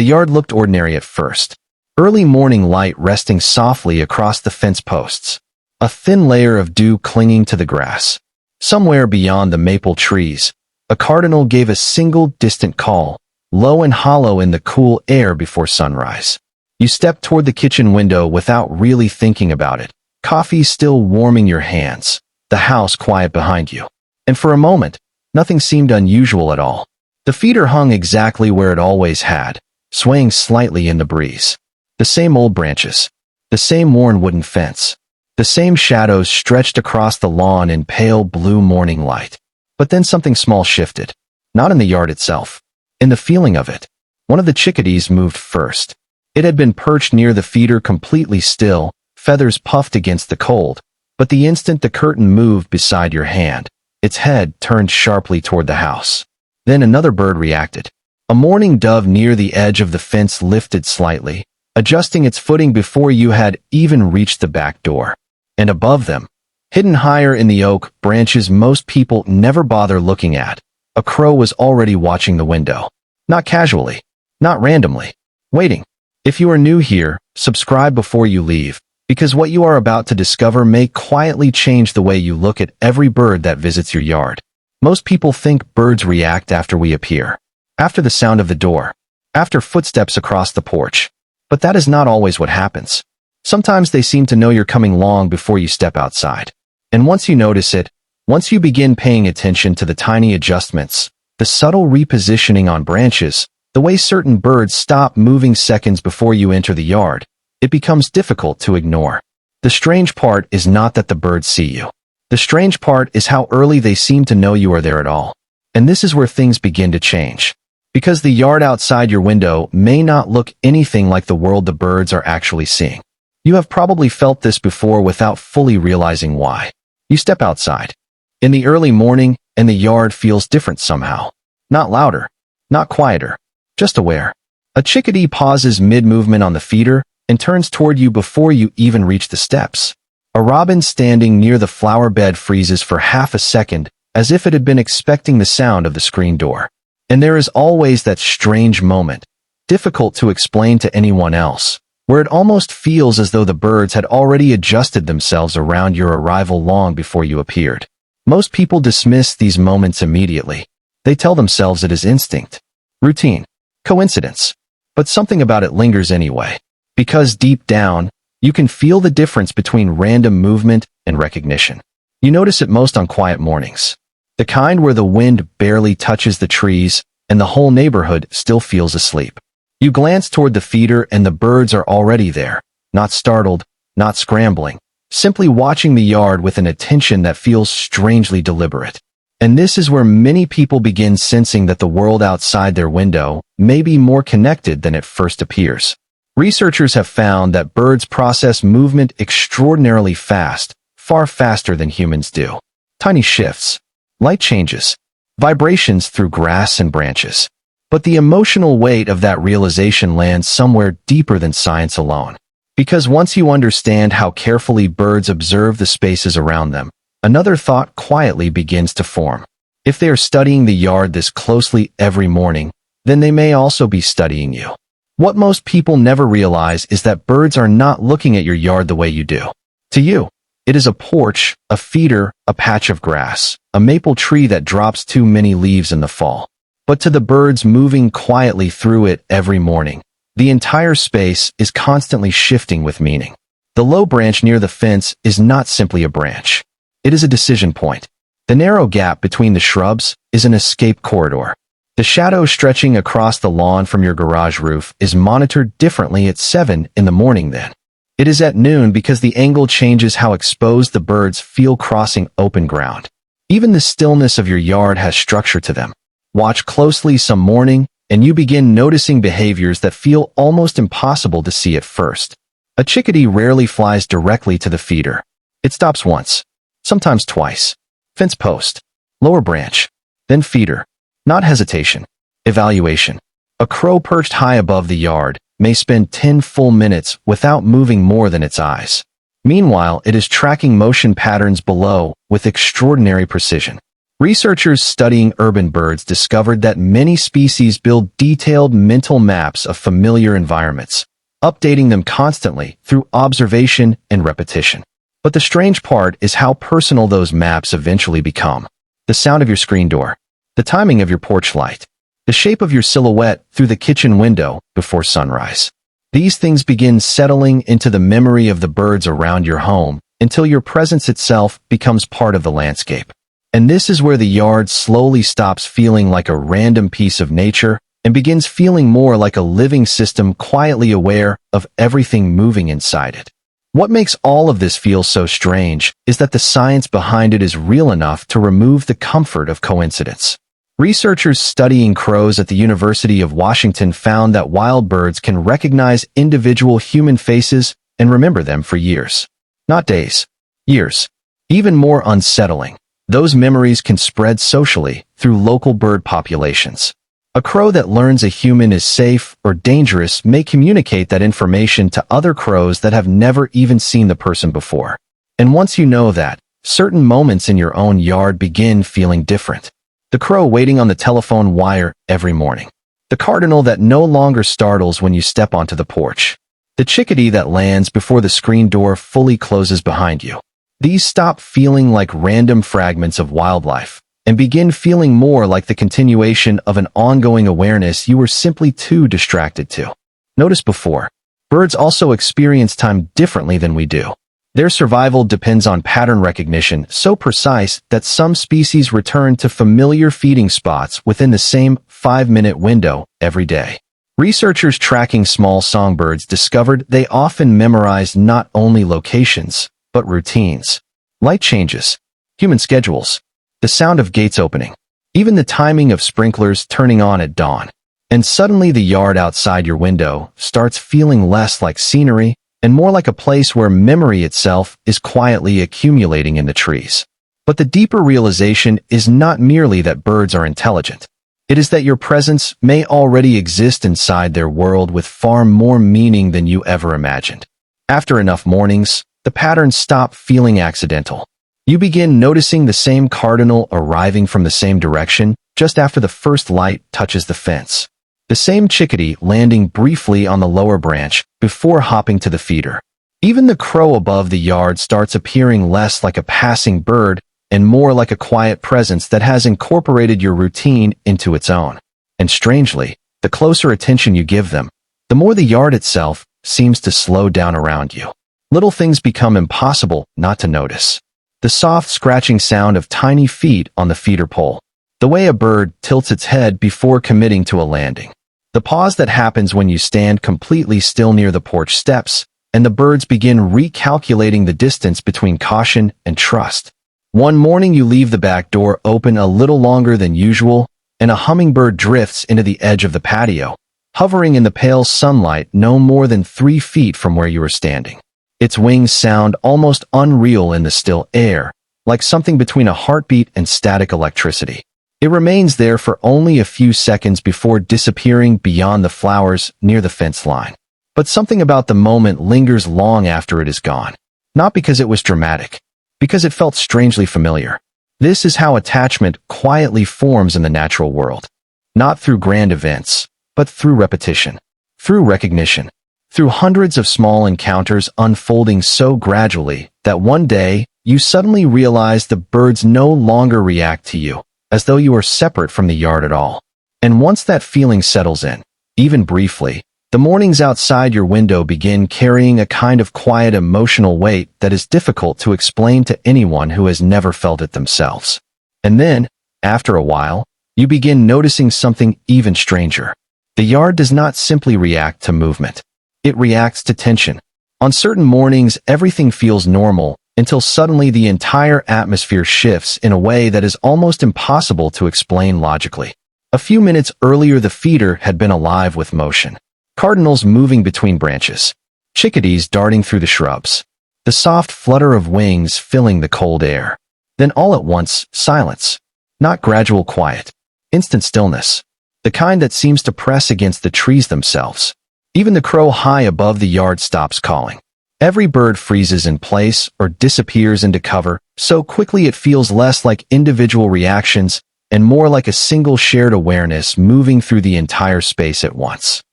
The yard looked ordinary at first. Early morning light resting softly across the fence posts. A thin layer of dew clinging to the grass. Somewhere beyond the maple trees, a cardinal gave a single distant call, low and hollow in the cool air before sunrise. You stepped toward the kitchen window without really thinking about it, coffee still warming your hands, the house quiet behind you. And for a moment, nothing seemed unusual at all. The feeder hung exactly where it always had, swaying slightly in the breeze. The same old branches, the same worn wooden fence, the same shadows stretched across the lawn in pale blue morning light. But then something small shifted, not in the yard itself, in the feeling of it. One of the chickadees moved first. It had been perched near the feeder completely still, feathers puffed against the cold, but the instant the curtain moved beside your hand, its head turned sharply toward the house. Then another bird reacted. A mourning dove near the edge of the fence lifted slightly, adjusting its footing before you had even reached the back door. And above them, hidden higher in the oak branches most people never bother looking at, a crow was already watching the window. Not casually, not randomly, waiting. If you are new here, subscribe before you leave, because what you are about to discover may quietly change the way you look at every bird that visits your yard. Most people think birds react after we appear, after the sound of the door, after footsteps across the porch. But that is not always what happens. Sometimes they seem to know you're coming long before you step outside. And once you notice it, once you begin paying attention to the tiny adjustments, the subtle repositioning on branches, the way certain birds stop moving seconds before you enter the yard, it becomes difficult to ignore. The strange part is not that the birds see you. The strange part is how early they seem to know you are there at all. And this is where things begin to change. Because the yard outside your window may not look anything like the world the birds are actually seeing. You have probably felt this before without fully realizing why. You step outside in the early morning and the yard feels different somehow. Not louder, not quieter, just aware. A chickadee pauses mid-movement on the feeder and turns toward you before you even reach the steps. A robin standing near the flower bed freezes for half a second as if it had been expecting the sound of the screen door. And there is always that strange moment, difficult to explain to anyone else, where it almost feels as though the birds had already adjusted themselves around your arrival long before you appeared. Most people dismiss these moments immediately. They tell themselves it is instinct, routine, coincidence. But something about it lingers anyway. Because deep down, you can feel the difference between random movement and recognition. You notice it most on quiet mornings. The kind where the wind barely touches the trees and the whole neighborhood still feels asleep. You glance toward the feeder and the birds are already there, not startled, not scrambling, simply watching the yard with an attention that feels strangely deliberate. And this is where many people begin sensing that the world outside their window may be more connected than it first appears. Researchers have found that birds process movement extraordinarily fast, far faster than humans do. Tiny shifts, light changes, vibrations through grass and branches. But the emotional weight of that realization lands somewhere deeper than science alone. Because once you understand how carefully birds observe the spaces around them, another thought quietly begins to form. If they are studying the yard this closely every morning, then they may also be studying you. What most people never realize is that birds are not looking at your yard the way you do. To you, it is a porch, a feeder, a patch of grass, a maple tree that drops too many leaves in the fall. But to the birds moving quietly through it every morning, the entire space is constantly shifting with meaning. The low branch near the fence is not simply a branch. It is a decision point. The narrow gap between the shrubs is an escape corridor. The shadow stretching across the lawn from your garage roof is monitored differently at 7 in the morning than it is at noon because the angle changes how exposed the birds feel crossing open ground. Even the stillness of your yard has structure to them. Watch closely some morning, and you begin noticing behaviors that feel almost impossible to see at first. A chickadee rarely flies directly to the feeder. It stops once, sometimes twice. Fence post, lower branch, then feeder. Not hesitation, evaluation. A crow perched high above the yard may spend 10 full minutes without moving more than its eyes. Meanwhile, it is tracking motion patterns below with extraordinary precision. Researchers studying urban birds discovered that many species build detailed mental maps of familiar environments, updating them constantly through observation and repetition. But the strange part is how personal those maps eventually become. The sound of your screen door, the timing of your porch light, the shape of your silhouette through the kitchen window before sunrise. These things begin settling into the memory of the birds around your home until your presence itself becomes part of the landscape. And this is where the yard slowly stops feeling like a random piece of nature and begins feeling more like a living system quietly aware of everything moving inside it. What makes all of this feel so strange is that the science behind it is real enough to remove the comfort of coincidence. Researchers studying crows at the University of Washington found that wild birds can recognize individual human faces and remember them for years. Not days, years. Even more unsettling, those memories can spread socially through local bird populations. A crow that learns a human is safe or dangerous may communicate that information to other crows that have never even seen the person before. And once you know that, certain moments in your own yard begin feeling different. The crow waiting on the telephone wire every morning. The cardinal that no longer startles when you step onto the porch. The chickadee that lands before the screen door fully closes behind you. These stop feeling like random fragments of wildlife and begin feeling more like the continuation of an ongoing awareness you were simply too distracted to notice before. Birds also experience time differently than we do. Their survival depends on pattern recognition so precise that some species return to familiar feeding spots within the same 5-minute window every day. Researchers tracking small songbirds discovered they often memorize not only locations, but routines, light changes, human schedules, the sound of gates opening, even the timing of sprinklers turning on at dawn. And suddenly the yard outside your window starts feeling less like scenery and more like a place where memory itself is quietly accumulating in the trees. But the deeper realization is not merely that birds are intelligent. It is that your presence may already exist inside their world with far more meaning than you ever imagined. After enough mornings, the patterns stop feeling accidental. You begin noticing the same cardinal arriving from the same direction just after the first light touches the fence. The same chickadee landing briefly on the lower branch before hopping to the feeder. Even the crow above the yard starts appearing less like a passing bird and more like a quiet presence that has incorporated your routine into its own. And strangely, the closer attention you give them, the more the yard itself seems to slow down around you. Little things become impossible not to notice. The soft scratching sound of tiny feet on the feeder pole. The way a bird tilts its head before committing to a landing. The pause that happens when you stand completely still near the porch steps, and the birds begin recalculating the distance between caution and trust. One morning you leave the back door open a little longer than usual, and a hummingbird drifts into the edge of the patio, hovering in the pale sunlight no more than 3 feet from where you were standing. Its wings sound almost unreal in the still air, like something between a heartbeat and static electricity. It remains there for only a few seconds before disappearing beyond the flowers near the fence line. But something about the moment lingers long after it is gone. Not because it was dramatic, because it felt strangely familiar. This is how attachment quietly forms in the natural world. Not through grand events, but through repetition, through recognition, through hundreds of small encounters unfolding so gradually that one day you suddenly realize the birds no longer react to you, as though you are separate from the yard at all. And once that feeling settles in, even briefly, the mornings outside your window begin carrying a kind of quiet emotional weight that is difficult to explain to anyone who has never felt it themselves. And then, after a while, you begin noticing something even stranger. The yard does not simply react to movement. It reacts to tension. On certain mornings, everything feels normal, until suddenly the entire atmosphere shifts in a way that is almost impossible to explain logically. A few minutes earlier the feeder had been alive with motion. Cardinals moving between branches. Chickadees darting through the shrubs. The soft flutter of wings filling the cold air. Then all at once, silence. Not gradual quiet. Instant stillness. The kind that seems to press against the trees themselves. Even the crow high above the yard stops calling. Every bird freezes in place or disappears into cover, so quickly it feels less like individual reactions and more like a single shared awareness moving through the entire space at once.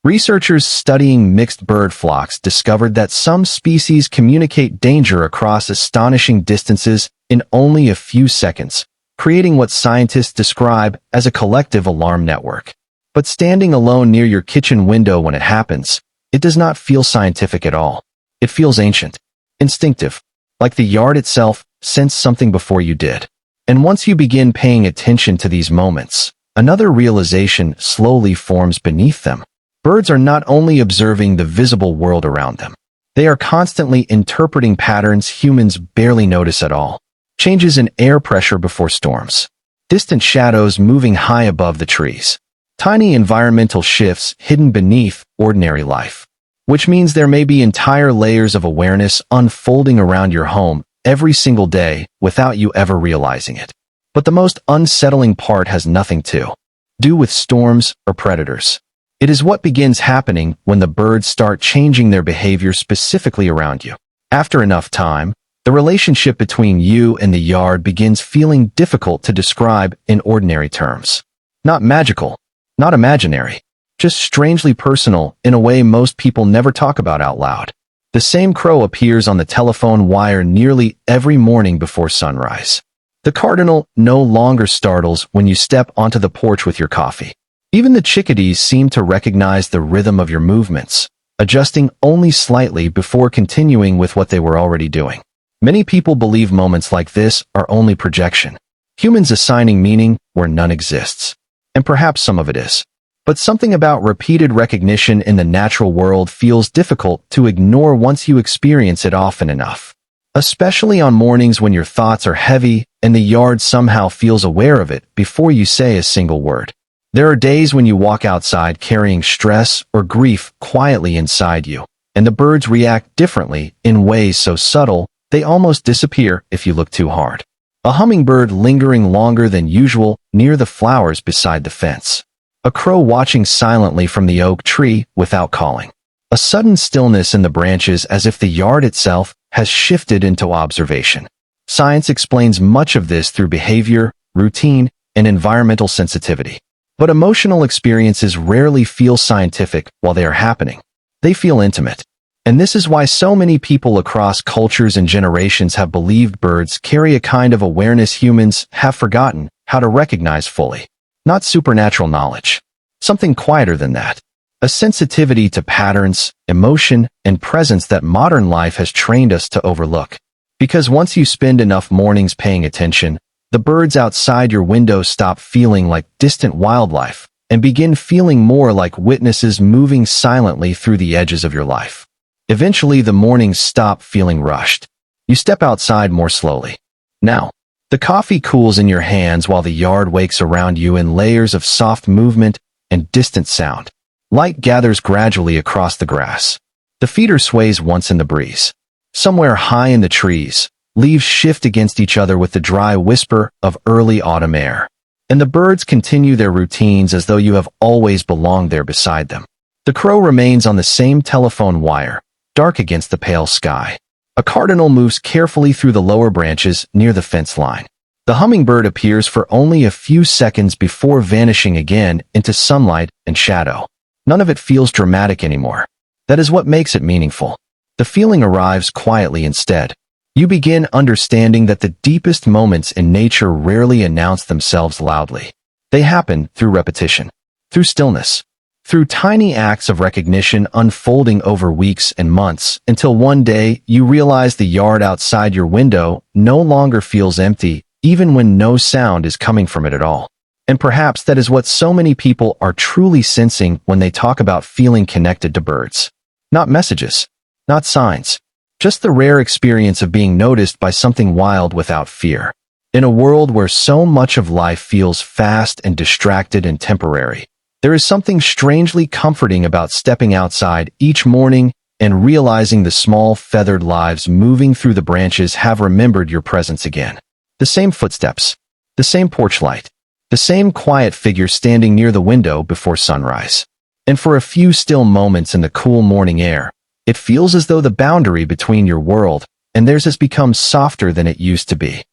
Researchers studying mixed bird flocks discovered that some species communicate danger across astonishing distances in only a few seconds, creating what scientists describe as a collective alarm network. But standing alone near your kitchen window when it happens, it does not feel scientific at all. It feels ancient, instinctive, like the yard itself sensed something before you did. And once you begin paying attention to these moments, another realization slowly forms beneath them. Birds are not only observing the visible world around them, they are constantly interpreting patterns humans barely notice at all. Changes in air pressure before storms, distant shadows moving high above the trees, tiny environmental shifts hidden beneath ordinary life. Which means there may be entire layers of awareness unfolding around your home every single day without you ever realizing it. But the most unsettling part has nothing to do with storms or predators. It is what begins happening when the birds start changing their behavior specifically around you. After enough time, the relationship between you and the yard begins feeling difficult to describe in ordinary terms. Not magical, not imaginary, just strangely personal in a way most people never talk about out loud. The same crow appears on the telephone wire nearly every morning before sunrise. The cardinal no longer startles when you step onto the porch with your coffee. Even the chickadees seem to recognize the rhythm of your movements, adjusting only slightly before continuing with what they were already doing. Many people believe moments like this are only projection, humans assigning meaning where none exists. And perhaps some of it is. But something about repeated recognition in the natural world feels difficult to ignore once you experience it often enough. Especially on mornings when your thoughts are heavy and the yard somehow feels aware of it before you say a single word. There are days when you walk outside carrying stress or grief quietly inside you, and the birds react differently in ways so subtle they almost disappear if you look too hard. A hummingbird lingering longer than usual near the flowers beside the fence. A crow watching silently from the oak tree without calling. A sudden stillness in the branches as if the yard itself has shifted into observation. Science explains much of this through behavior, routine, and environmental sensitivity. But emotional experiences rarely feel scientific while they are happening. They feel intimate. And this is why so many people across cultures and generations have believed birds carry a kind of awareness humans have forgotten how to recognize fully. Not supernatural knowledge. Something quieter than that. A sensitivity to patterns, emotion, and presence that modern life has trained us to overlook. Because once you spend enough mornings paying attention, the birds outside your window stop feeling like distant wildlife and begin feeling more like witnesses moving silently through the edges of your life. Eventually, the mornings stop feeling rushed. You step outside more slowly. Now, the coffee cools in your hands while the yard wakes around you in layers of soft movement and distant sound. Light gathers gradually across the grass. The feeder sways once in the breeze. Somewhere high in the trees, leaves shift against each other with the dry whisper of early autumn air. And the birds continue their routines as though you have always belonged there beside them. The crow remains on the same telephone wire, dark against the pale sky. A cardinal moves carefully through the lower branches near the fence line. The hummingbird appears for only a few seconds before vanishing again into sunlight and shadow. None of it feels dramatic anymore. That is what makes it meaningful. The feeling arrives quietly instead. You begin understanding that the deepest moments in nature rarely announce themselves loudly. They happen through repetition, through stillness, through tiny acts of recognition unfolding over weeks and months until one day you realize the yard outside your window no longer feels empty even when no sound is coming from it at all. And perhaps that is what so many people are truly sensing when they talk about feeling connected to birds. Not messages, not signs, just the rare experience of being noticed by something wild without fear. In a world where so much of life feels fast and distracted and temporary, there is something strangely comforting about stepping outside each morning and realizing the small feathered lives moving through the branches have remembered your presence again. The same footsteps, the same porch light, the same quiet figure standing near the window before sunrise. And for a few still moments in the cool morning air, It feels as though the boundary between your world and theirs has become softer than it used to be.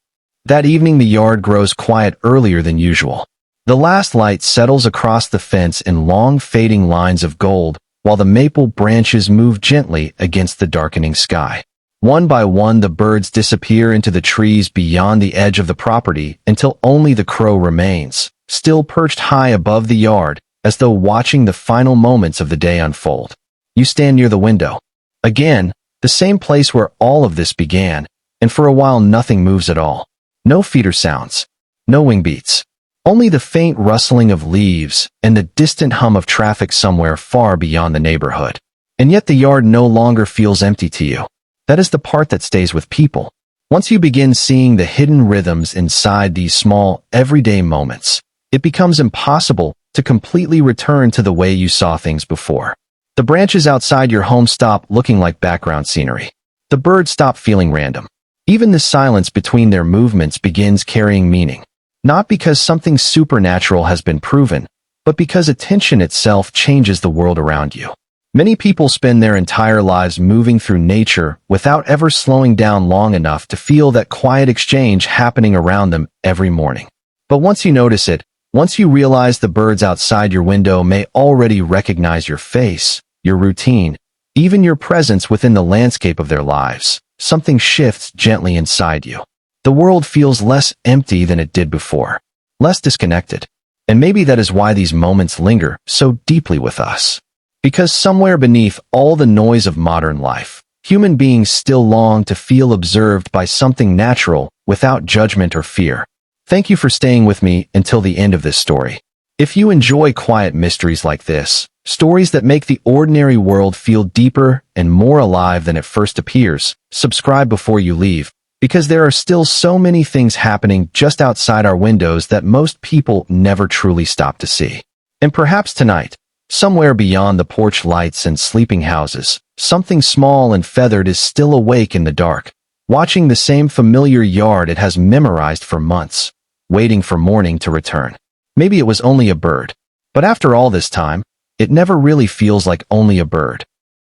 That evening, the yard grows quiet earlier than usual. The last light settles across the fence in long fading lines of gold, while the maple branches move gently against the darkening sky. One by one, the birds disappear into the trees beyond the edge of the property until only the crow remains, still perched high above the yard, as though watching the final moments of the day unfold. You stand near the window. Again, the same place where all of this began, and for a while nothing moves at all. No feeder sounds, no wing beats. Only the faint rustling of leaves and the distant hum of traffic somewhere far beyond the neighborhood. And yet the yard no longer feels empty to you. That is the part that stays with people. Once you begin seeing the hidden rhythms inside these small, everyday moments, it becomes impossible to completely return to the way you saw things before. The branches outside your home stop looking like background scenery. The birds stop feeling random. Even the silence between their movements begins carrying meaning. Not because something supernatural has been proven, but because attention itself changes the world around you. Many people spend their entire lives moving through nature without ever slowing down long enough to feel that quiet exchange happening around them every morning. But once you notice it, once you realize the birds outside your window may already recognize your face, your routine, even your presence within the landscape of their lives, something shifts gently inside you. The world feels less empty than it did before, less disconnected. And maybe that is why these moments linger so deeply with us. Because somewhere beneath all the noise of modern life, human beings still long to feel observed by something natural without judgment or fear. Thank you for staying with me until the end of this story. If you enjoy quiet mysteries like this, stories that make the ordinary world feel deeper and more alive than it first appears, subscribe before you leave, because there are still so many things happening just outside our windows that most people never truly stop to see. And perhaps tonight, somewhere beyond the porch lights and sleeping houses, something small and feathered is still awake in the dark, watching the same familiar yard it has memorized for months, waiting for morning to return. Maybe it was only a bird. But after all this time, it never really feels like only a bird.